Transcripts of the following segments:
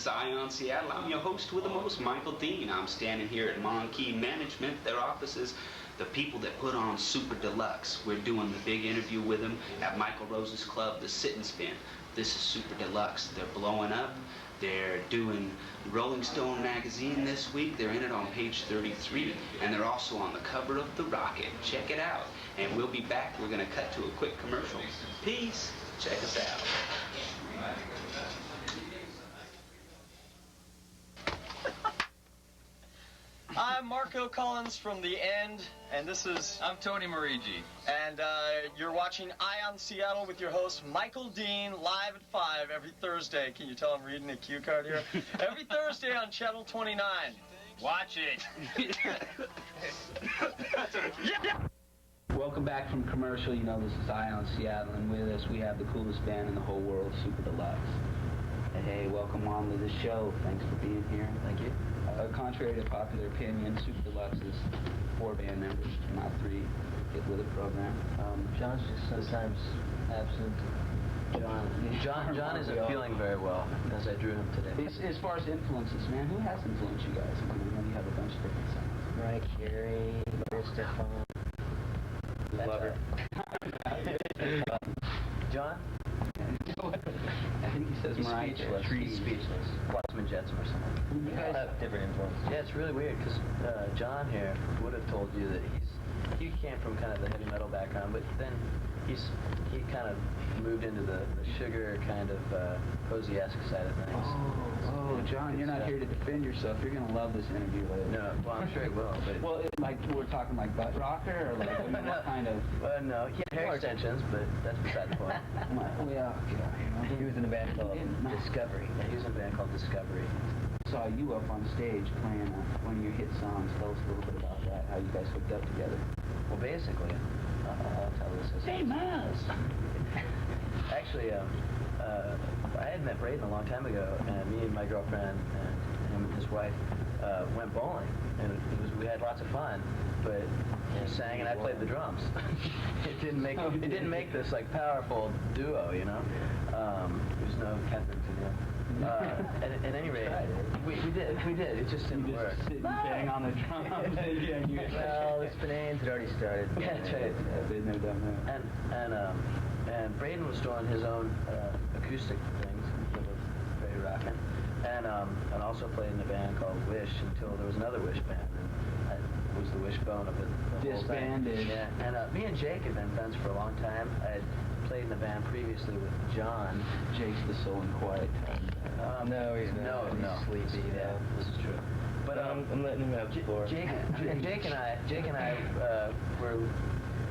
is Ion Seattle. I'm your host with the most, Michael Dean. I'm standing here at Monkey Management, their offices, the people that put on Super Deluxe. We're doing the big interview with them at Michael Rose's club, the Sit and Spin. This is Super Deluxe. They're blowing up. They're doing Rolling Stone magazine this week. They're in it on page 33, and they're also on the cover of The Rocket. Check it out. And we'll be back. We're going to cut to a quick commercial. Peace. Check us out. I'm Marco Collins from The End, and this is... I'm Tony Marigi. And you're watching Ion Seattle with your host, Michael Dean, live at 5 every Thursday. Can you tell I'm reading a cue card here? Every Thursday on Channel 29. Watch it. Welcome back from commercial. You know this is Ion Seattle, and with us we have the coolest band in the whole world, Super Deluxe. Hey, welcome on to the show. Thanks for being here. Thank you. Contrary to popular opinion, Super Deluxe is 4 band members, not 3. Get with the program. John's just sometimes absent. John isn't feeling very well, as I drew him today. As far as influences, man, who has influenced you guys? I mean, you have a bunch of different songs. Mariah Carey, Stefan. Lover. John? I think he says Mariah Carey. He's speechless. Watchman Jetsam or something. You guys have different influences. Yeah, it's really weird, because John here would have told you that he came from kind of the heavy metal background, but then he kind of moved into the sugar kind of Posey-esque side of things. Oh, John, you're not here to defend yourself. You're going to love this interview later. No, well, I'm sure he will. But well, like we're talking like butt rocker, or like I mean, what kind of? No, he had hair extensions, but that's beside the point. He was in a band called Discovery. Yeah, he was in a band called Discovery. Saw you up on stage playing one of your hit songs. Tell us a little bit about that. How you guys hooked up together? Well, basically, I'll tell this. Hey, Miles. Actually, I had met Braden a long time ago, and me and my girlfriend and him and his wife went bowling, and we had lots of fun. But he sang and I played the drums. It didn't make this like powerful duo, you know. There's no Catherine to him. At any rate, we did. It just didn't work. Just sitting bang on the drum. Well, the Spinanes had already started. Yeah, that's right. They've never done that. And Braden was doing his own acoustic things, that was very rockin', and also played in a band called Wish until there was another Wish band. And I was the wishbone of it. Disbanded. Yeah, and me and Jake had been friends for a long time. I had played in the band previously with John. Jake's the soul and quiet. No, he's not. No. He's sleepy. Yeah, this is true. But I'm letting him have the floor. Jake and I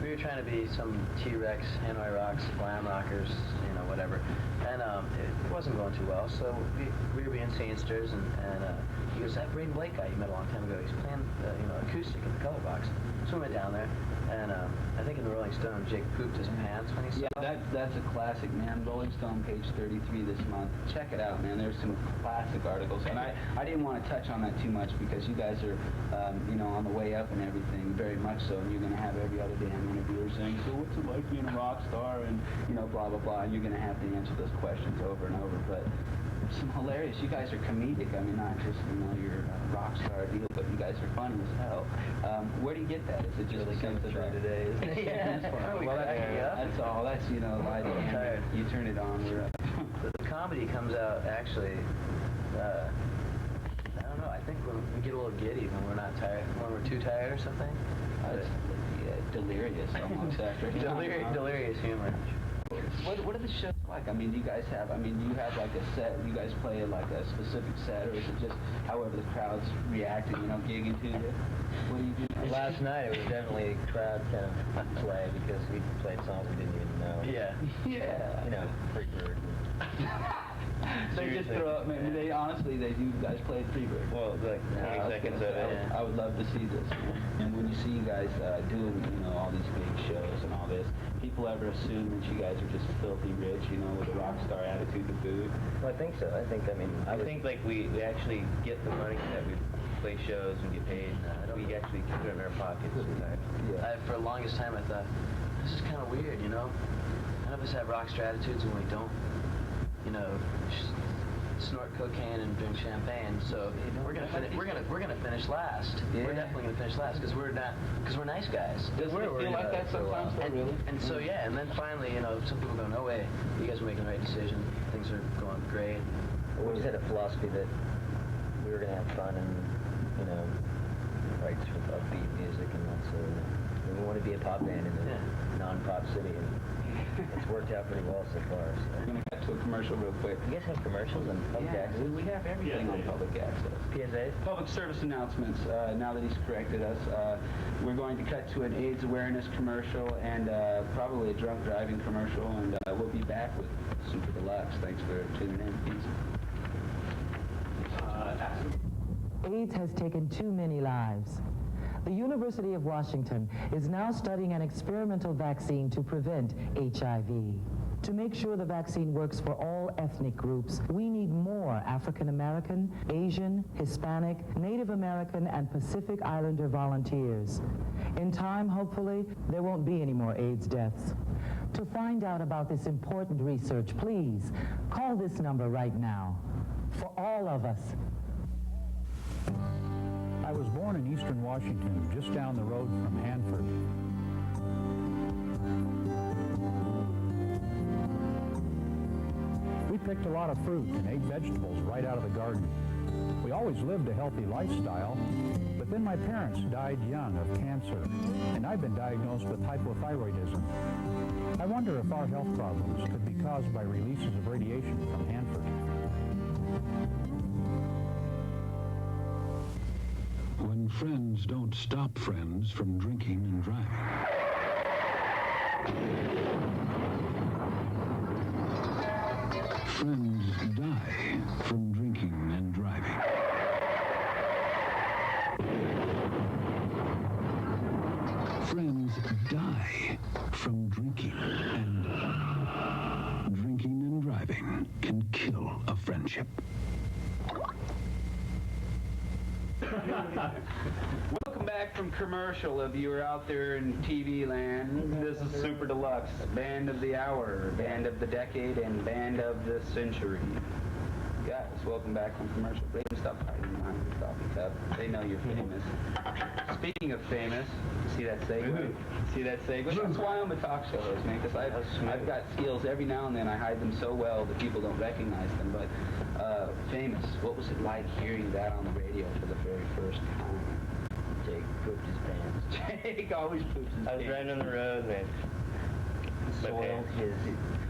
we were trying to be some T-Rex, Hanoi Rocks, glam rockers, you know, whatever. And it wasn't going too well, so we were being scenesters, and he goes, that Braden Blake guy you met a long time ago, he's playing, acoustic in the color box. So we went down there, and I think in the Rolling Stone, Jake pooped his pants when he saw it. That's a classic, man. Rolling Stone, page 33 this month. Check it out, man. There's some classic articles, and I didn't want to touch on that too much because you guys are, on the way up and everything, very much so, and you're going to have every other damn interviewer saying, so what's it like being a rock star, and, blah, blah, blah, and you're going to have to answer those questions over and over, but some hilarious. You guys are comedic. I mean, not just, you're a rock star deal, but you guys are funny as hell. Where do you get that? Is it just really a sense of true today, isn't it? Yeah. Well, that's all. That's, light. I'm tired. You turn it on. The comedy comes out, actually, I don't know, I think when we get a little giddy when we're not tired, when we're too tired or something. Delirious almost after. Delirious humor. What are the shows like? I mean, do you have like a set? You guys play like a specific set, or is it just however the crowd's reacting, gigging to you? What do you do? Last night it was definitely crowd kind of play because we played songs we didn't even know. Yeah. Yeah. Freebird. They just throw up. Maybe they do. Guys play Freebird. Well, like 20 seconds of it. I would love to see this. And when you see you guys doing, all these big shows and all this, people ever assume that you guys are just filthy rich, with a rock star attitude to boot? Well, I think so. I think like we actually get the money that we play shows and get paid. We actually keep it in our pockets sometimes. Yeah. For the longest time, I thought, this is kind of weird, None of us have rock star attitudes, and we don't, snort cocaine and drink champagne. So we're gonna finish last. Yeah. We're definitely gonna finish last because we're nice guys. Doesn't it feel like that sometimes, though, really? And so yeah, and then finally, some people go, no way, you guys are making the right decision. Things are going great. We just had a philosophy that we were gonna have fun and write sort of upbeat music, and also we want to be a pop band in a non-pop city, and it's worked out pretty well so far. So. We're going to cut to a commercial real quick. You guys have commercials on public access? We have everything on public access. PSAs? Public service announcements, now that he's corrected us. We're going to cut to an AIDS awareness commercial and probably a drunk driving commercial, and we'll be back with Super Deluxe. Thanks for tuning in. Peace. AIDS has taken too many lives. The University of Washington is now studying an experimental vaccine to prevent HIV. To make sure the vaccine works for all ethnic groups, we need more African American, Asian, Hispanic, Native American, and Pacific Islander volunteers. In time, hopefully, there won't be any more AIDS deaths. To find out about this important research, please call this number right now. For all of us. I was born in eastern Washington, just down the road from Hanford. We picked a lot of fruit and ate vegetables right out of the garden. We always lived a healthy lifestyle, but then my parents died young of cancer, and I've been diagnosed with hypothyroidism. I wonder if our health problems could be caused by releases of radiation from Hanford. When friends don't stop friends from drinking and driving. Friends die from drinking and driving. Friends die from drinking, and drinking and driving can kill a friendship. Welcome back from commercial. If you were out there in TV land, this is Super Deluxe, band of the hour, band of the decade, and band of the century. Guys, welcome back from commercial break. Stop hiding behind your coffee cup. They know you're famous. Speaking of famous, see that segue? See that segue? That's why I'm a talk show host, man, because I've got skills. Every now and then I hide them so well that people don't recognize them. But famous, what was it like hearing that on the radio for the very first time? Jake pooped his pants. Jake always poops his pants. I was riding on the road, man. Soiled his...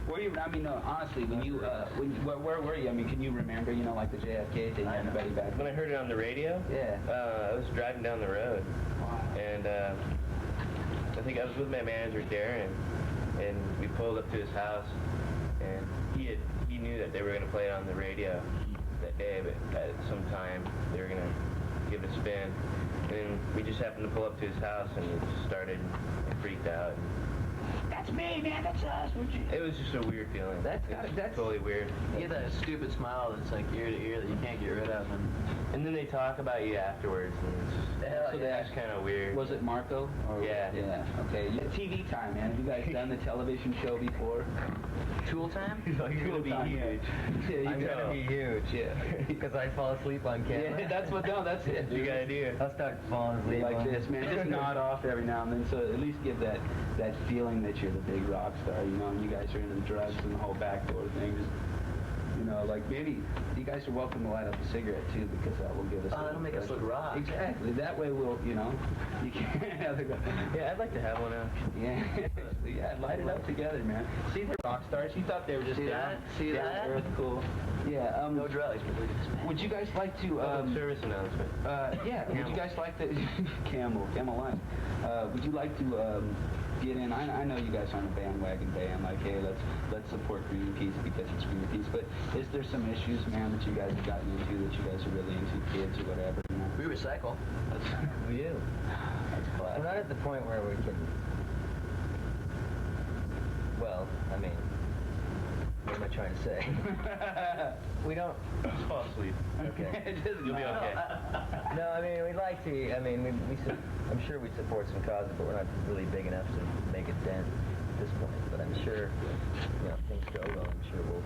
Were you, I mean, no, honestly, when you, where were you? I mean, can you remember, like the JFK thing, anybody back When I heard it on the radio? Yeah. I was driving down the road. Wow. And I think I was with my manager, Darren, and we pulled up to his house, and he knew that they were going to play it on the radio that day, but at some time they were going to give it a spin. And we just happened to pull up to his house, and it just started, and freaked out. That's me, man, that's us. It was just a weird feeling. That's totally weird. You get that stupid smile that's like ear to ear that you can't get rid of. And then they talk about you afterwards, and it's just, that's kind of weird. Was it Marco? Or yeah. Yeah, okay. TV time, man. Have you guys done the television show before? Tool time? You're going to be huge. Yeah, I'm going to be huge. Yeah. Because I fall asleep on camera. Yeah, that's it. You got to do it. I'll start falling asleep like this, man. Just nod off every now and then, so at least give that feeling that you're the big rock star, and you guys are into the drugs and the whole backdoor thing. Just, like maybe you guys are welcome to light up a cigarette too, because that will give us. Oh, that'll make us look rock. Exactly. That way we'll, you can't have Yeah, I'd like to have one out. Yeah. Yeah, light it up together, man. See, they're rock stars. You thought they were just See that? Earth cool. Yeah. No drugs, but look at this man. Would you guys like to? Public service announcement. Yeah. Would you guys like to? Camel Line. Would you like to? Get in. I know you guys aren't a bandwagon band, like, hey, let's support Greenpeace because it's Greenpeace, but is there some issues, man, that you guys have gotten into, that you guys are really into, kids or whatever? We recycle. We do. That's class. We're not at the point where we can, well, I mean, what am I trying to say? We don't... Just fall asleep. Okay. You'll be okay. No, I mean, we'd like to, I'm sure we support some causes, but we're not really big enough to make a dent at this point. But I'm sure, things go well. I'm sure we'll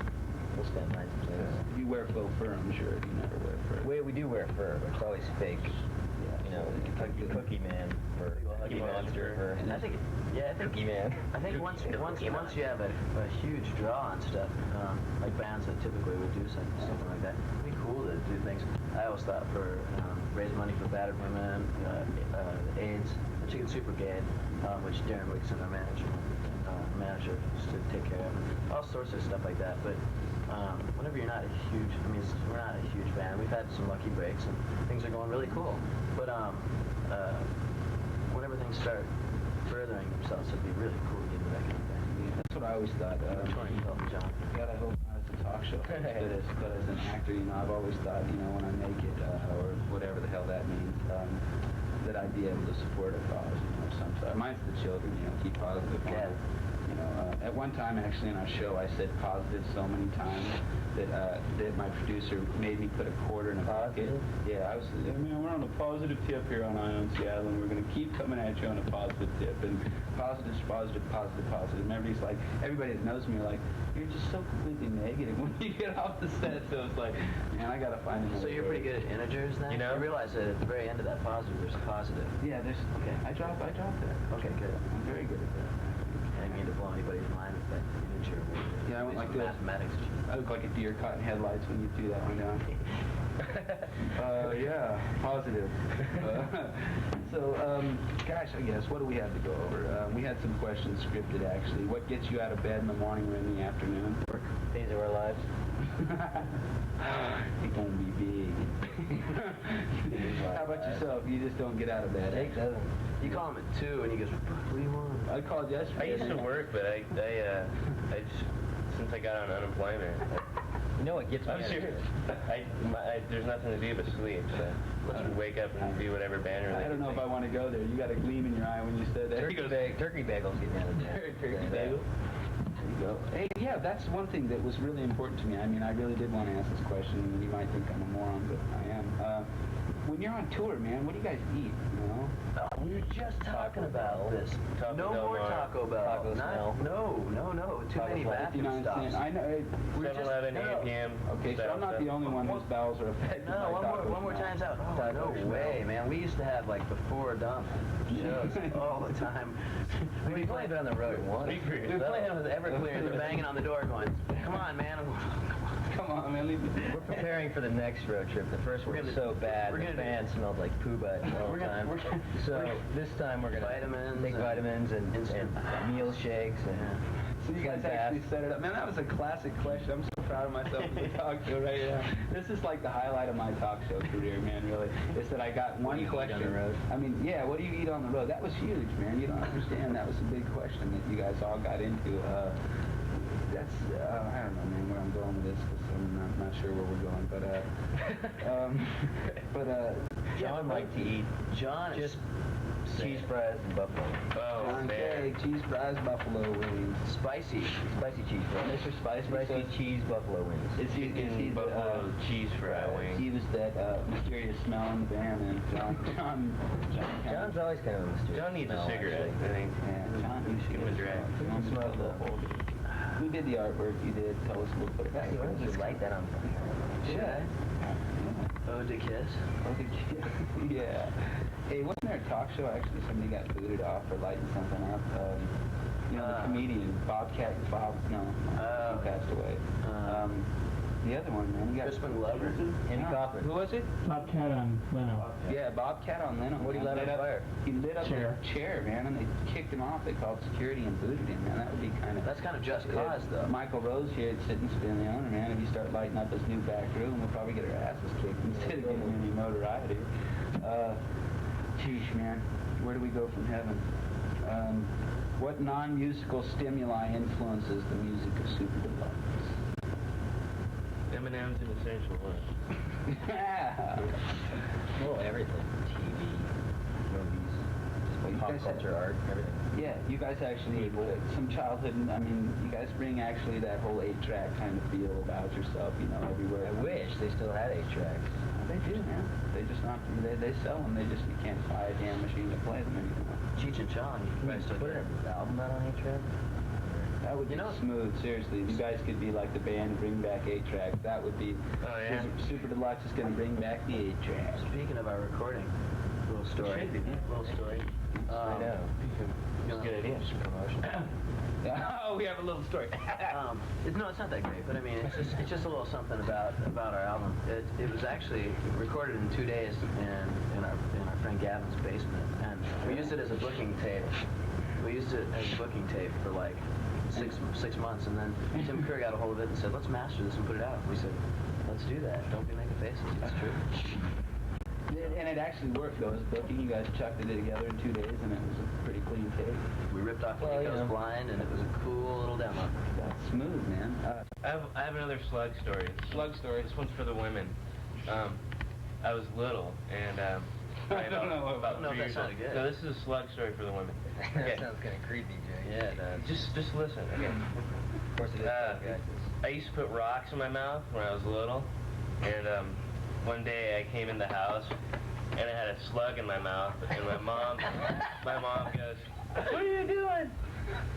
we'll stand lines in place. You wear faux fur, I'm sure. You never wear fur. We do wear fur, but it's always fake. You know, Cookie Man for Cookie Monster. I think Cookie Man. I think once you have a huge draw on stuff, like bands that typically would do something like that, it'd be cool to do things. I always thought for raise money for battered women, AIDS, the Chicken Super Gate, which Darren Wixon, our manager, used to take care of, all sorts of stuff like that. But whenever you're not a huge, we're not a huge band. We've had some lucky breaks and things are going really cool. But whenever things start furthering themselves, it'd be really cool to get into that kind of thing. Yeah, that's what I always thought. John. God, I hope not as a talk show, but as an actor, you know, I've always thought, you know, when I make it, or whatever the hell that means, that I'd be able to support a cause, you know, of some sort. Mine's the children, you know, keep positive. Yeah. You know, at one time, actually, in our show, I said positive so many times that my producer made me put a quarter in a bucket. Yeah, we're on a positive tip here on Eye on Seattle, and we're going to keep coming at you on a positive tip. And positive, positive, positive, positive. And everybody that knows me are like, you're just so completely negative when you get off the set. So it's like, man, I got to find another So you're pretty good at integers then? You know? I realize that at the very end of that positive, there's positive. Yeah, okay. I dropped that. Okay, good. I'm very good at that. I didn't mean to blow anybody's mind with that integer. Yeah, I went like this. Mathematics. I look like a deer caught in headlights when you do that one down. Yeah, positive. Gosh, I guess, what do we have to go over? We had some questions scripted, actually. What gets you out of bed in the morning or in the afternoon? Days of our lives. It's gonna be big. How about yourself? You just don't get out of bed. Jake doesn't. You call him at 2 and he goes, what do you want? I called yesterday. I used to work, but I just, since I got on unemployment, You know what gets me I'm serious. There's nothing to do but sleep, so let's wake up and do whatever banner. I don't know if I want to go there. You got a gleam in your eye when you said that. Turkey bagels get me out of bed. Turkey bagel. There you go. Hey, yeah, that's one thing that was really important to me. I mean, I really did want to ask this question. You might think I'm a moron, but I am. When you're on tour, man, what do you guys eat, you know? We were just talking about this. No more Taco Bell. Taco smell. No. Too many bathroom stops. I know. 7-Eleven, 8 p.m. Okay, so I'm not the only one whose bowels are affected. No, one more time's out. Oh, no way, man. We used to have like before dump shows all the time. We'd be playing it on the road. We'd be playing with Everclear. They're banging on the door going, come on, man. Come on, man. We're preparing for the next road trip. The first one was so bad. The fan smelled like poo butt all the time. So this time we're going to take vitamins and meal shakes. So you guys actually set it up. Man, that was a classic question. I'm so proud of myself as a talk show right now. This is like the highlight of my talk show career, man, really. Is that I got one question. On the road? I mean, yeah, what do you eat on the road? That was huge, man. You don't understand. That was a big question that you guys all got into. That's, I don't know, man, where I'm going with this, because I'm not sure where we're going, but, John liked to eat just cheese fries and buffalo. Oh, John man. K, cheese fries, buffalo wings. Spicy cheese fries. Mr. Spicy cheese buffalo wings. Is he the buffalo cheese fry wing? He was that mysterious smell in the band, and John's always kind of a mysterious. John needs a smell, cigarette, actually. I think. Yeah, John, you should Give him a drag. Smoke the whole. Who did the artwork? You did. Tell us. We'll put it back. Why don't you light that on fire? Should I? Ode to Kiss? Yeah. Hey, wasn't there a talk show actually somebody got booted off for lighting something up? The comedian, Bob, he passed away. The other one, man, you got Crispin Glover? Andy Kaufman. Who was it? Bobcat on Leno. Yeah, Bobcat on Leno. What did he light on fire? He lit up Chair. a chair, man, and they kicked him off. They called security and booted him, man. That would be kind of... That's kind of just cause, though. Michael Rose here at Sit and Spin, the owner, man. If you start lighting up his new back room, we'll probably get our asses kicked instead of getting any notoriety. Sheesh, man. Where do we go from heaven? What non-musical stimuli influences the music of Super Deluxe? M&M's an essential one. Well, everything. TV, movies, pop culture, art, everything. Yeah, you guys actually, some childhood, I mean, you guys bring actually that whole 8-track kind of feel about yourself, you know, everywhere. I wish they still had 8 tracks. They do, man. They just not, they sell them, they can't buy a damn machine to play them anymore. Cheech and Chong, you guys still put an album out on 8 track? That would be You know- smooth, seriously. If you guys could be like the band Bring Back 8-Track, that would be... Oh, yeah? Super Deluxe is going to bring back the 8-Track. Speaking of our recording, little story. Should be, yeah. Little story. I know. You know, Good idea. promotion. Oh, we have a little story. No, it's not that great, but I mean, it's just a little something about our album. It was actually recorded in 2 days in our friend Gavin's basement, and we used it as a booking tape. We used it as a booking tape for like six months, and then Tim Kerr got a hold of it and said, "Let's master this and put it out." We said, "Let's do that. Don't be making faces. It's true." And it actually worked, though. It was booking. You guys chucked it together in 2 days, and it was a pretty clean tape. We ripped off Nico's Blind, and it was a cool little demo. That's smooth, man. I have another slug story. Slug story. This one's for the women. I was little, and I don't know I don't know if that years old. sounded good. No, this is a slug story for the women. Okay. That sounds kind of creepy, Jay. Yeah, it does. Just listen. Okay. Of course it is. Guys. I used to put rocks in my mouth when I was little, and one day I came in the house and I had a slug in my mouth, and my mom goes, "What are you doing?"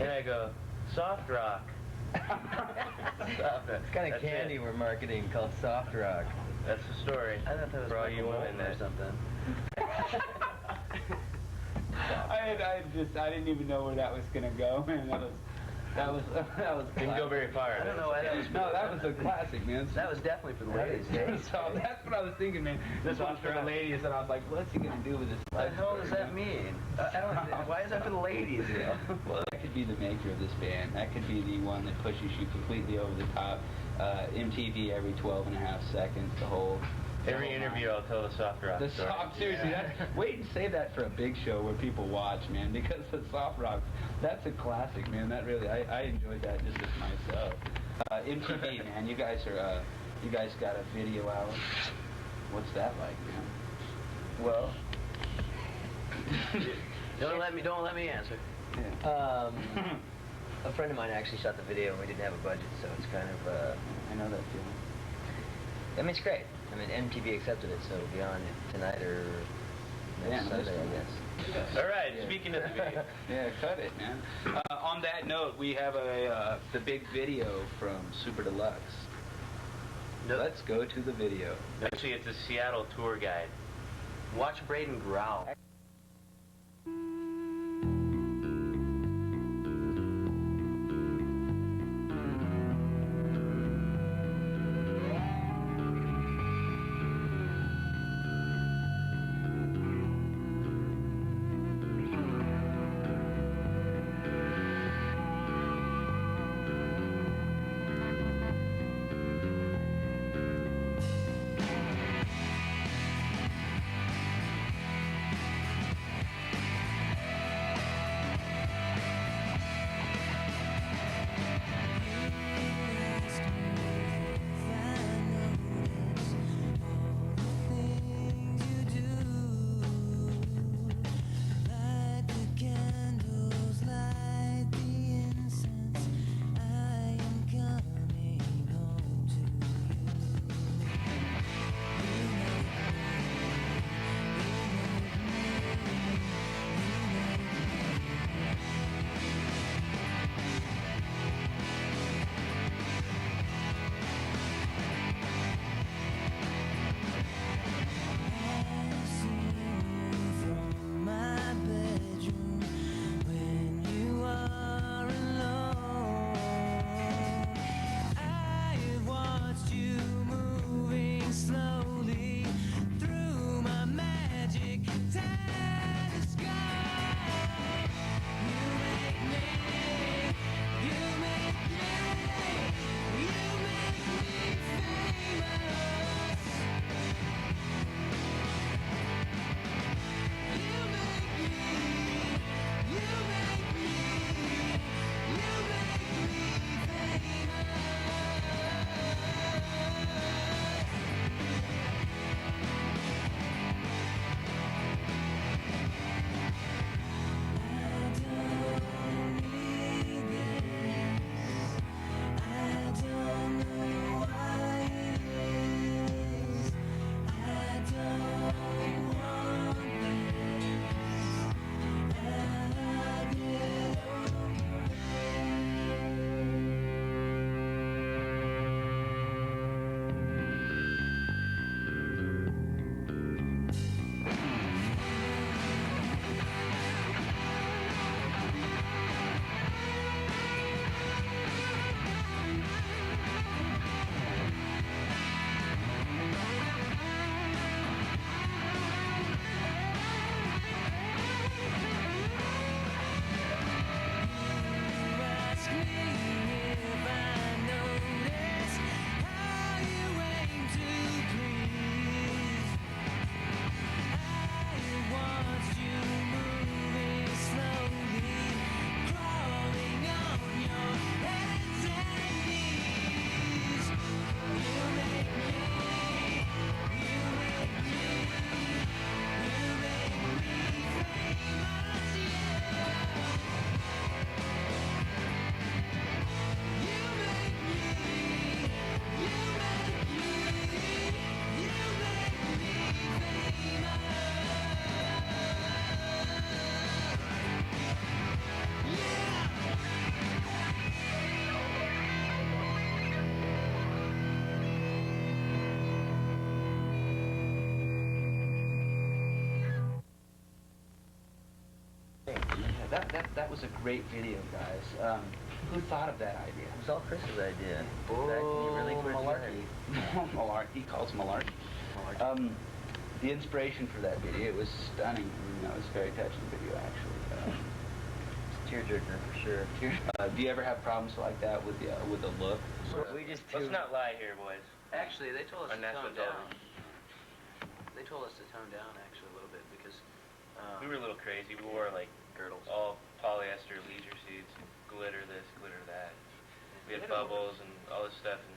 And I go, "Soft rock." It's kind of candy we're marketing called Soft Rock. That's the story. I thought that was for all you Michael women Bolton or that something. I didn't even know where that was gonna go, man. That was didn't go very far. I don't know why that was. No, that was a classic, man. That was definitely for the ladies. So that's what I was thinking, man. This one's for the ladies, and I was like, what's he gonna do with this? What the hell does that mean? Why is that for the ladies? Well, that could be the maker of this band. That could be the one that pushes you completely over the top. MTV every 12 and a half seconds, the whole... Every interview I'll tell the soft rock The story. soft, seriously, wait and save that for a big show where people watch, man, because the soft rock, that's a classic, man. That really, I enjoyed that just as myself. MTV, man, you guys got a video out. What's that like, man? Well, don't let me answer. Yeah. A friend of mine actually shot the video and we didn't have a budget, so it's kind of, I know that feeling. I mean, it's great. I mean, MTV accepted it, so it'll be on tonight or next Sunday, I guess. All right, speaking of the video. Yeah, cut it, man. On that note, we have the big video from Super Deluxe. Let's go to the video. Actually, it's a Seattle tour guide. Watch Braden growl. That was a great video, guys. Who thought of that idea? It was all Chris's idea. Malarkey. Malarkey. He calls malarkey. The inspiration for that video was stunning. It was a very touching video, actually. Tearjerker for sure. Do you ever have problems like that with the look? Let's not lie here, boys. Actually, they told us Our to national tone down. television. They told us to tone down, actually, a little bit, because... We were a little crazy. We wore, like, girdles. all polyester leisure suits, glitter this, glitter that. We had bubbles and all this stuff. And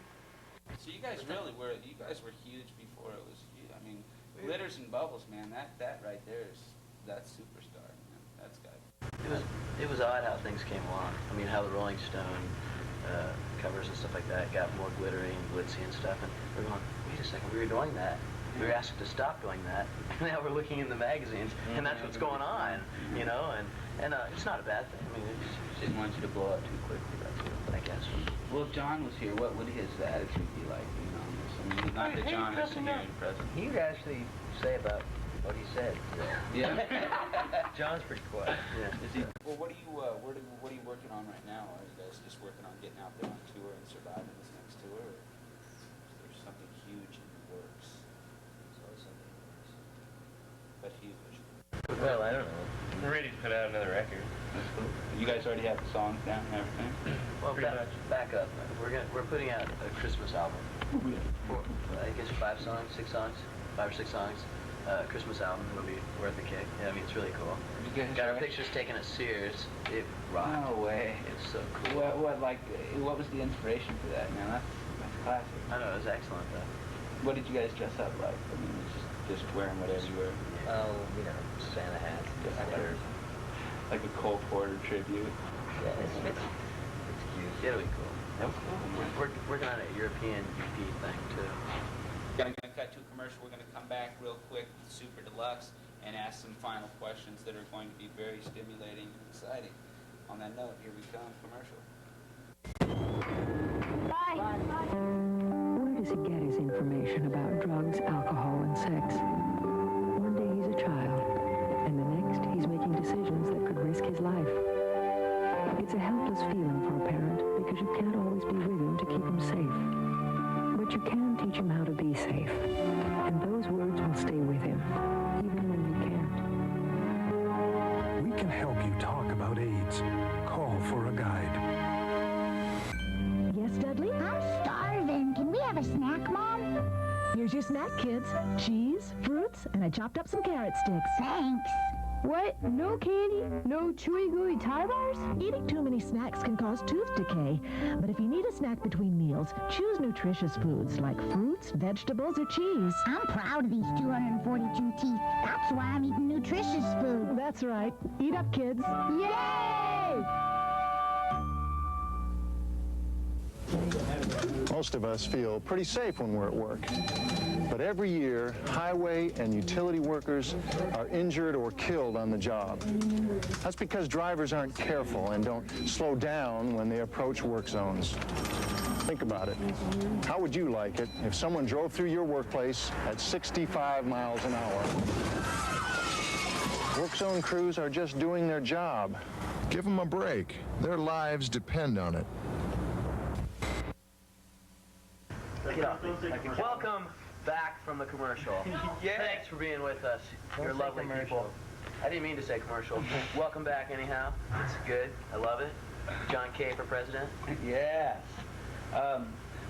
So you guys really were, huge before it was huge. I mean, glitters and bubbles, man, that right there that's superstar, man. That's got. It was odd how things came along. I mean, how the Rolling Stone covers and stuff like that got more glittery and glitzy and stuff, and we're going, wait a second, we were doing that. We were asked to stop doing that. Now we're looking in the magazines, and that's what's going on, you know, and it's not a bad thing. I mean, Just didn't want you to blow up too quickly, that's what I guess. Well, if John was here, what would his attitude be like, on this? I mean, not that John isn't here in present. He would actually say about what he said. Yeah. John's pretty quiet. yeah. Is he? Well, what are you working on right now? Are you guys just working on getting out there on tour and surviving this next tour, or is there something huge in the works? There's always something in the works, but huge. Well, I don't know. we're ready to put out another record. That's cool. You guys already have the songs down and everything? Well, back up. We're putting out a Christmas album. I guess 5 songs, 6 songs, 5 or 6 songs. Christmas album. It'll be worth a kick. Yeah, I mean, it's really cool. Got our pictures taken at Sears. It rocked. No way. It's so cool. What was the inspiration for that, man? That's classic. I know, it was excellent though. What did you guys dress up like? I mean, just wearing whatever you were. Oh, Santa hats, sweaters. Like a Cole Porter tribute. Yeah, it's cute. It'll be cool. We're working on a European EP thing too. Gonna cut to a commercial. We're gonna come back real quick with Super Deluxe and ask some final questions that are going to be very stimulating and exciting. On that note, here we come, commercial. Bye. Where does he get his information about drugs, alcohol, and sex? One day he's a child, and the next he's making decisions that could risk his life. It's a helpless feeling for a parent because you can't always be with him to keep him safe. But you can teach him how to be safe, and those words will stay with him, even when we can't. We can help you talk about AIDS. Call for a guide. Yes, Dudley? I'm starving. Can we have a snack, Mom? Here's your snack, kids. Cheese, fruits, and I chopped up some carrot sticks. Thanks. What? No candy? No chewy gooey tie bars? Eating too many snacks can cause tooth decay. But if you need a snack between meals, choose nutritious foods like fruits, vegetables, or cheese. I'm proud of these 242 teeth. That's why I'm eating nutritious food. That's right. Eat up, kids. Yay! Most of us feel pretty safe when we're at work. But every year, highway and utility workers are injured or killed on the job. That's because drivers aren't careful and don't slow down when they approach work zones. Think about it. How would you like it if someone drove through your workplace at 65 miles an hour? Work zone crews are just doing their job. Give them a break. Their lives depend on it. Welcome back from the commercial. Thanks for being with us. You're lovely people. I didn't mean to say commercial. Welcome back anyhow. It's good. I love it. John K. for president. Yes.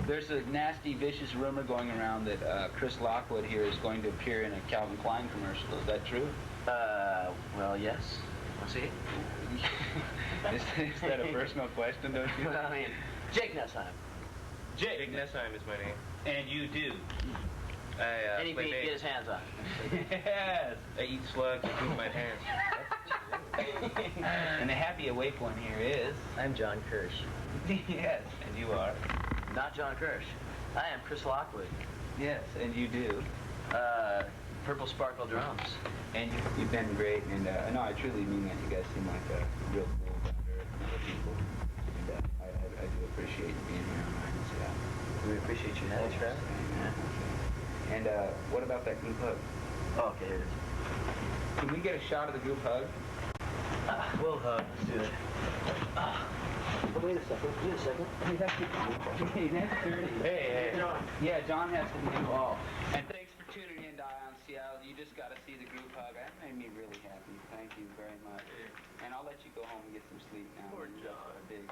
There's a nasty, vicious rumor going around that Chris Lockwood here is going to appear in a Calvin Klein commercial. Is that true? Well, yes. Want to see it? Is that a personal question, don't you? I mean, Jake Nessheim. Jake Nessheim is my name. And you do. And he can get his hands on. Yes. I eat slugs and poop my pants. And the happy awake one here is... I'm John Kirsch. Yes, and you are? Not John Kirsch. I am Chris Lockwood. Yes, and you do? Purple Sparkle Drums. And you've been great, and no, I truly mean that. You guys seem like a real cool, down-to-earth people. And I do appreciate you being here on Seattle. We appreciate you having us. Yeah. And what about that group hug? Oh, okay, here it is. Can we get a shot of the group hug? We'll hug. Let's do it. Oh, wait a second. Wait a second. Hey, that's dirty. Hey. Yeah, John has to be involved. And thanks for tuning in to Eye on Seattle. You just got to see the group hug. That made me really happy. Thank you very much. And I'll let you go home and get some sleep now. Poor You John. got a big